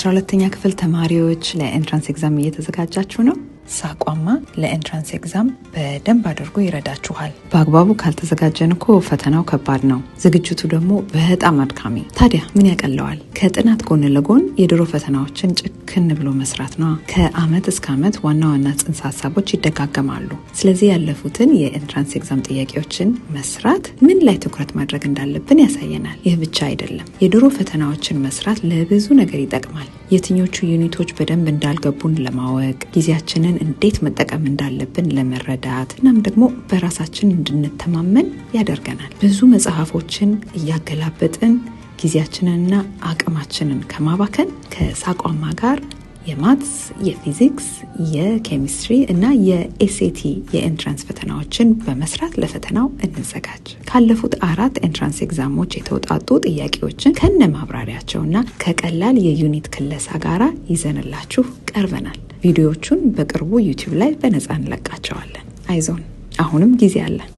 የ12ኛ ክፍል ተማሪዎች ለኤንትራንስ ኤግዛም እየተዘጋጃችሁ ነው? ሳቋማ ለኤንትራንስ ኤግዛም በደንብ አድርጎ ይረዳችኋል። በአግባቡ ካልተዘጋጀን እኮ ፈተናው ከባድ ነው፣ ዝግጅቱ ደግሞ በጣም አድካሚ። ታዲያ ምን ያቀለዋል? ከጥናት ጎን ለጎን የድሮ ፈተናዎችን ጭክን ብሎ መስራት ነው። ከአመት እስከ አመት ዋና ዋና ጽንሰ ሀሳቦች ይደጋገማሉ። ስለዚህ ያለፉትን የኤንትራንስ ኤግዛም ጥያቄዎችን መስራት ምን ላይ ትኩረት ማድረግ እንዳለብን ያሳየናል። ይህ ብቻ አይደለም፣ የድሮ ፈተናዎችን መስራት ለብዙ ነገር ይጠቅማል። የትኞቹ ዩኒቶች በደንብ እንዳልገቡን ለማወቅ፣ ጊዜያችንን እንዴት መጠቀም እንዳለብን ለመረዳት፣ እናም ደግሞ በራሳችን እንድንተማመን ያደርገናል። ብዙ መጽሐፎችን እያገላበጥን ጊዜያችንንና አቅማችንን ከማባከን ከሳቋማ ጋር የማትስ፣ የፊዚክስ፣ የኬሚስትሪ እና የኤስኤቲ የኤንትራንስ ፈተናዎችን በመስራት ለፈተናው እንዘጋጅ። ካለፉት 4 ኤንትራንስ ኤግዛሞች የተውጣጡ ጥያቄዎችን ከነ ማብራሪያቸውና ከቀላል የዩኒት ክለሳ ጋራ ይዘንላችሁ ቀርበናል። ቪዲዮዎቹን በቅርቡ ዩቲዩብ ላይ በነፃ እንለቃቸዋለን። አይዞን፣ አሁንም ጊዜ አለ።